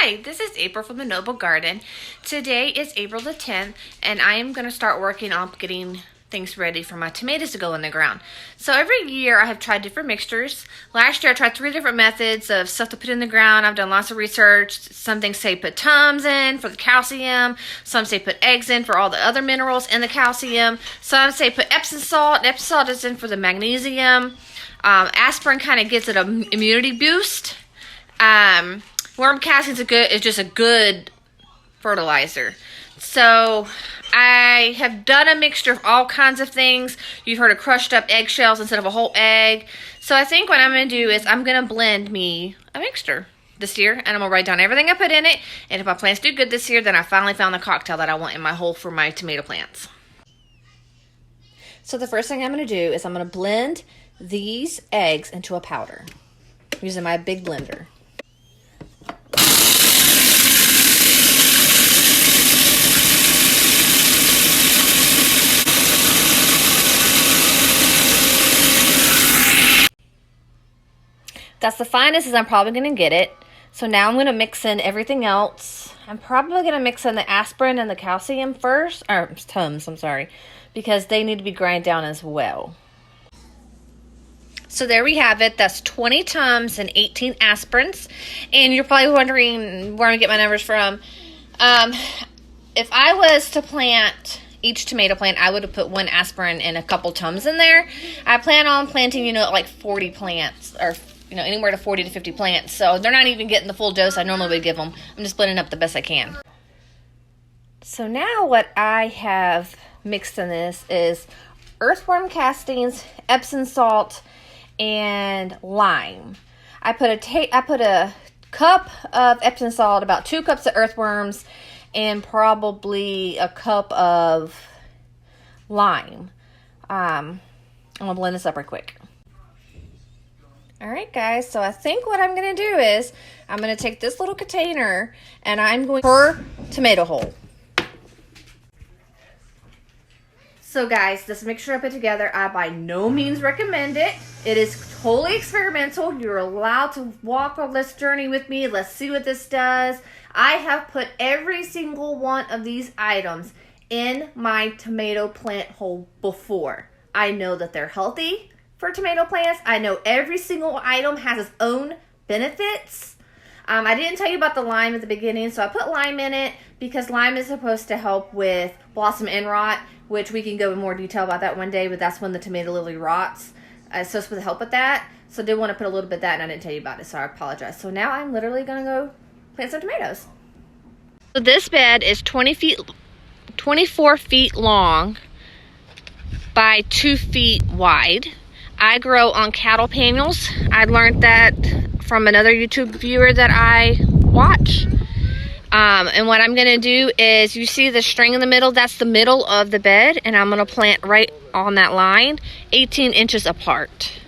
Hi, this is April from the Noble Garden. Today is April the 10th, and I am going to start working on getting things ready for my tomatoes to go in the ground. So every year I have tried different mixtures. Last year I tried 3 different methods of stuff to put in the ground. I've done lots of research. Some things say put Tums in for the calcium. Some say put eggs in for all the other minerals and the calcium. Some say put Epsom salt. Epsom salt is in for the magnesium. Aspirin kind of gives it an immunity boost. Worm casting is just a good fertilizer. So I have done a mixture of all kinds of things. You've heard of crushed up eggshells instead of a whole egg. So I think what I'm going to do is I'm going to blend me a mixture this year, and I'm going to write down everything I put in it. And if my plants do good this year, then I finally found the cocktail that I want in my hole for my tomato plants. So the first thing I'm going to do is I'm going to blend these eggs into a powder using my big blender. That's the finest as I'm probably going to get it. So now I'm going to mix in everything else. I'm probably going to mix in the aspirin and the calcium first, or Tums, I'm sorry, because they need to be ground down as well. So there we have it. That's 20 Tums and 18 aspirins. And you're probably wondering where I'm going to get my numbers from. If I was to plant each tomato plant, I would have put 1 aspirin and a couple Tums in there. I plan on planting, like 40 plants, or anywhere to 40 to 50 plants. So they're not even getting the full dose I normally would give them. I'm just blending up the best I can. So now what I have mixed in this is earthworm castings, Epsom salt, and lime. I put a cup of Epsom salt, about 2 cups of earthworms, and probably a cup of lime. I'm gonna blend this up right quick. Alright guys, so I think what I'm going to do is I'm going to take this little container and I'm going per tomato hole. So guys, this mixture I put together, I by no means recommend it. It is totally experimental. You're allowed to walk on this journey with me. Let's see what this does. I have put every single one of these items in my tomato plant hole before. I know that they're healthy for tomato plants. I know every single item has its own benefits. I didn't tell you about the lime at the beginning, so I put lime in it because lime is supposed to help with blossom end rot, which we can go in more detail about that one day, but that's when the tomato lily rots. It's supposed to help with that. So I did want to put a little bit of that, and I didn't tell you about it, so I apologize. So now I'm literally going to go plant some tomatoes. So this bed is 24 feet long by 2 feet wide. I grow on cattle panels. I learned that from another YouTube viewer that I watch. And what I'm going to do is, you see the string in the middle? That's the middle of the bed. And I'm going to plant right on that line, 18 inches apart.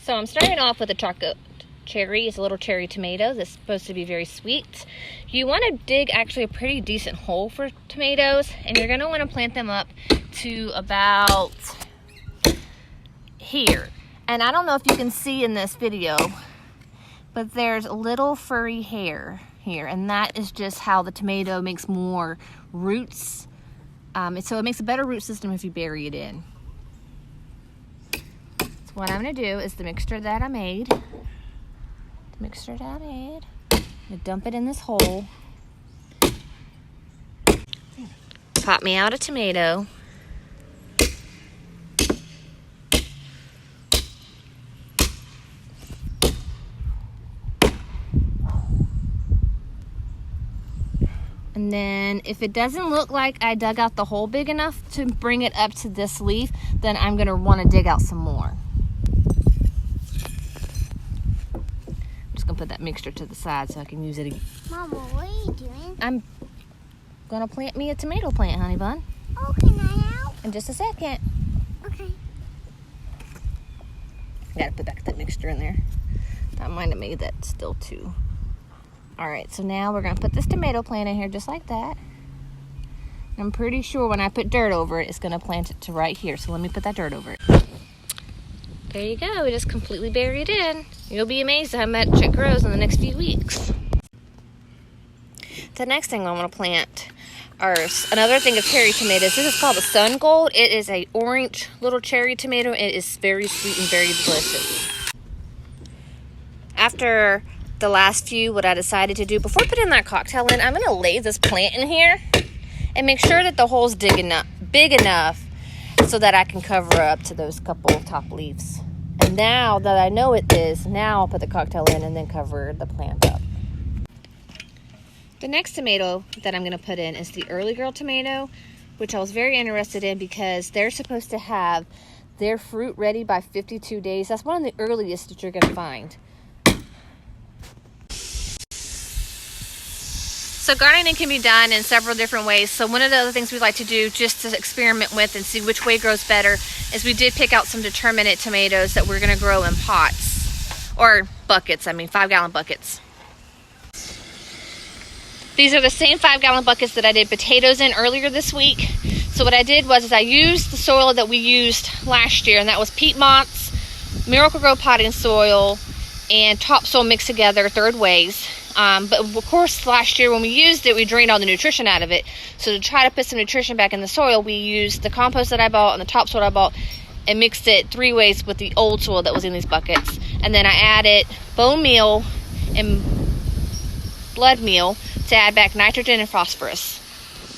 So I'm starting off with a chocolate cherry. It's a little cherry tomato that's supposed to be very sweet. You want to dig actually a pretty decent hole for tomatoes. And you're going to want to plant them up to about here. And I don't know if you can see in this video, but there's a little furry hair here, and that is just how the tomato makes more roots. So it makes a better root system if you bury it in. So what I'm going to do is the mixture that I made. I'm going to dump it in this hole. Pop me out a tomato. And then if it doesn't look like I dug out the hole big enough to bring it up to this leaf, then I'm going to want to dig out some more. I'm just going to put that mixture to the side so I can use it again. Mama, what are you doing? I'm going to plant me a tomato plant, honey bun. Oh, can I help? In just a second. Okay. I got to put back that mixture in there. I might have made that still too. Alright, so now we're going to put this tomato plant in here just like that. I'm pretty sure when I put dirt over it, it's going to plant it to right here. So let me put that dirt over it. There you go. We just completely bury it in. You'll be amazed how much it grows in the next few weeks. The next thing I want to plant are another thing of cherry tomatoes. This is called the Sun Gold. It is a orange little cherry tomato. It is very sweet and very delicious. After the last few, what I decided to do before putting that cocktail in, I'm going to lay this plant in here and make sure that the hole's big enough so that I can cover up to those couple of top leaves. And now that I know it is, now I'll put the cocktail in and then cover the plant up. The next tomato that I'm going to put in is the Early Girl tomato, which I was very interested in because they're supposed to have their fruit ready by 52 days. That's one of the earliest that you're going to find. So gardening can be done in several different ways. So one of the other things we like to do just to experiment with and see which way grows better is we did pick out some determinate tomatoes that we're going to grow in pots or buckets, 5-gallon buckets. These are the same 5-gallon buckets that I did potatoes in earlier this week. So what I did was I used the soil that we used last year, and that was Peat Mott's Miracle-Gro potting soil and topsoil mixed together 3rd ways. But of course last year when we used it, we drained all the nutrition out of it. So to try to put some nutrition back in the soil, we used the compost that I bought and the topsoil I bought and mixed it 3 ways with the old soil that was in these buckets. And then I added bone meal and blood meal to add back nitrogen and phosphorus.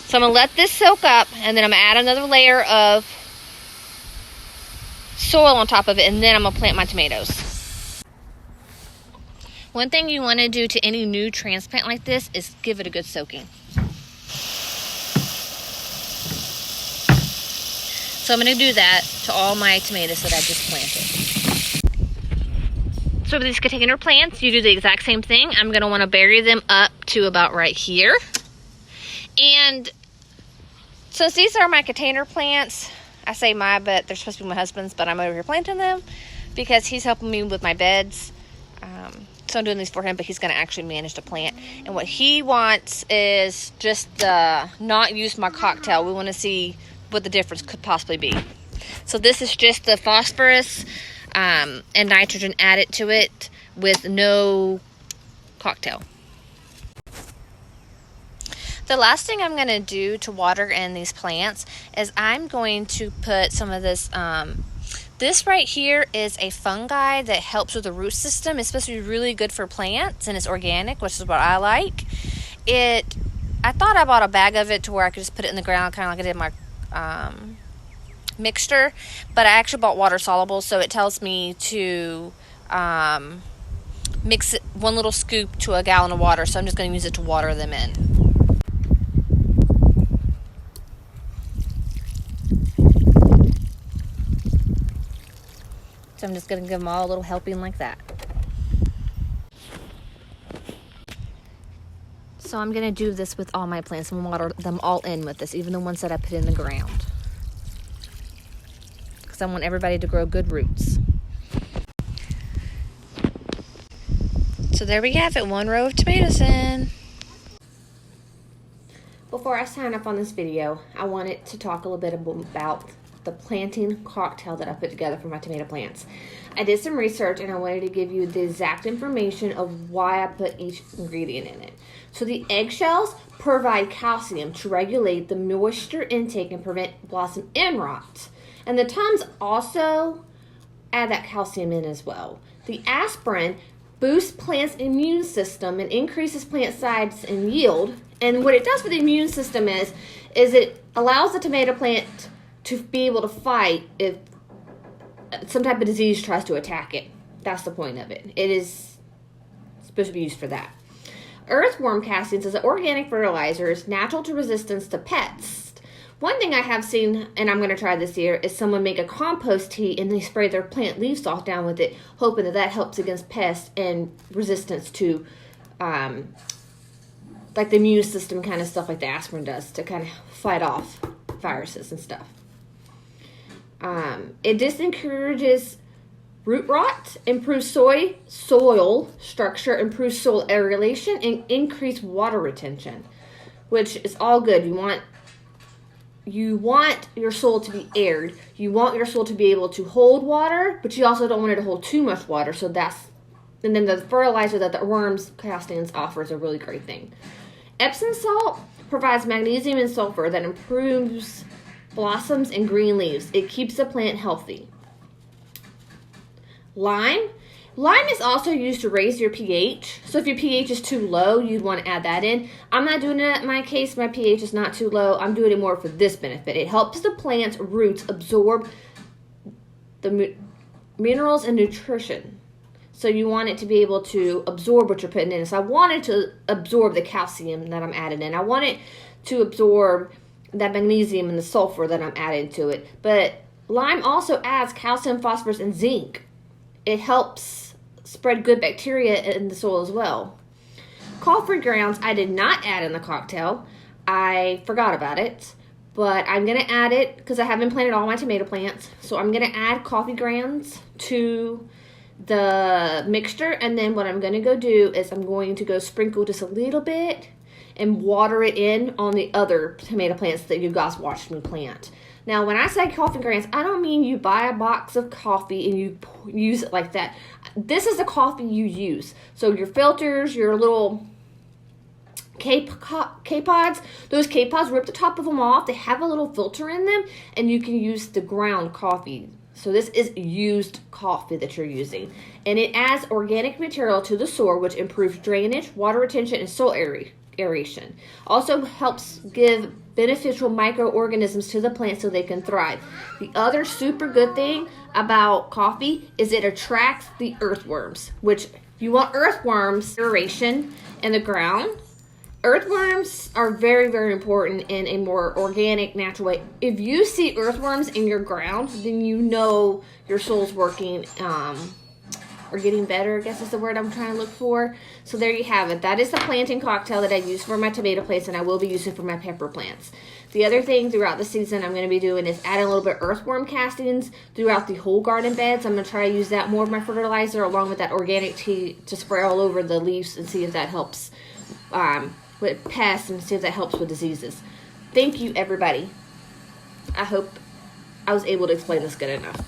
So I'm going to let this soak up, and then I'm going to add another layer of soil on top of it, and then I'm going to plant my tomatoes. One thing you want to do to any new transplant like this is give it a good soaking. So I'm going to do that to all my tomatoes that I just planted. So for these container plants, you do the exact same thing. I'm going to want to bury them up to about right here. And since these are my container plants, I say my, but they're supposed to be my husband's, but I'm over here planting them because he's helping me with my beds. So I'm doing these for him, but he's going to actually manage the plant. And what he wants is just not use my cocktail. We want to see what the difference could possibly be. So this is just the phosphorus and nitrogen added to it with no cocktail. The last thing I'm going to do to water in these plants is I'm going to put some of this. This right here is a fungi that helps with the root system. It's supposed to be really good for plants, and it's organic, which is what I like. I thought I bought a bag of it to where I could just put it in the ground, kind of like I did my mixture, but I actually bought water soluble, so it tells me to mix it 1 little scoop to a gallon of water. So I'm just going to use it to water them in. So I'm just going to give them all a little helping like that. So I'm going to do this with all my plants and water them all in with this, even the ones that I put in the ground. Because I want everybody to grow good roots. So there we have it, 1 row of tomatoes in. Before I sign up on this video, I wanted to talk a little bit about the planting cocktail that I put together for my tomato plants. I did some research and I wanted to give you the exact information of why I put each ingredient in it. So the eggshells provide calcium to regulate the moisture intake and prevent blossom end rot. And the tums also add that calcium in as well. The aspirin boosts plants' immune system and increases plant size and yield. And what it does for the immune system is it allows the tomato plant to be able to fight if some type of disease tries to attack it. That's the point of it. It is supposed to be used for that. Earthworm castings is an organic fertilizer. It's natural to resistance to pests. One thing I have seen, and I'm going to try this year, is someone make a compost tea and they spray their plant leaf stalk down with it, hoping that helps against pests and resistance to like the immune system kind of stuff like the aspirin does to kind of fight off viruses and stuff. It just encourages root rot, improves soil structure, improves soil aeration, and increase water retention, which is all good. You want your soil to be aired. You want your soil to be able to hold water, but you also don't want it to hold too much water, so that's And then the fertilizer that the worms castings offer is a really great thing. Epsom salt provides magnesium and sulfur that improves blossoms and green leaves. It keeps the plant healthy. Lime. Lime is also used to raise your pH. So if your pH is too low, you'd want to add that in. I'm not doing it in my case. My pH is not too low. I'm doing it more for this benefit. It helps the plant's roots absorb the minerals and nutrition. So you want it to be able to absorb what you're putting in. So I want it to absorb the calcium that I'm adding in. I want it to absorb that magnesium and the sulfur that I'm adding to it. But lime also adds calcium, phosphorus, and zinc. It helps spread good bacteria in the soil as well. Coffee grounds I did not add in the cocktail. I forgot about it. But I'm going to add it because I haven't planted all my tomato plants. So I'm going to add coffee grounds to the mixture. And then what I'm going to go do is I'm going to go sprinkle just a little bit and water it in on the other tomato plants that you guys watched me plant. Now, when I say coffee grounds, I don't mean you buy a box of coffee and you use it like that. This is the coffee you use. So your filters, your little K-pods, those K-pods, rip the top of them off. They have a little filter in them, and you can use the ground coffee. So this is used coffee that you're using. And it adds organic material to the soil, which improves drainage, water retention, and soil aeration. Also helps give beneficial microorganisms to the plant so they can thrive. The other super good thing about coffee is it attracts the earthworms, which you want earthworms aeration in the ground. Earthworms are very, very important in a more organic, natural way. If you see earthworms in your ground, then you know your soil's working or getting better, I guess is the word I'm trying to look for. So there you have it. That is the planting cocktail that I use for my tomato plants, and I will be using for my pepper plants. The other thing throughout the season I'm going to be doing is adding a little bit of earthworm castings throughout the whole garden beds. I'm going to try to use that more of my fertilizer along with that organic tea to spray all over the leaves and see if that helps with pests and see if that helps with diseases. Thank you, everybody. I hope I was able to explain this good enough.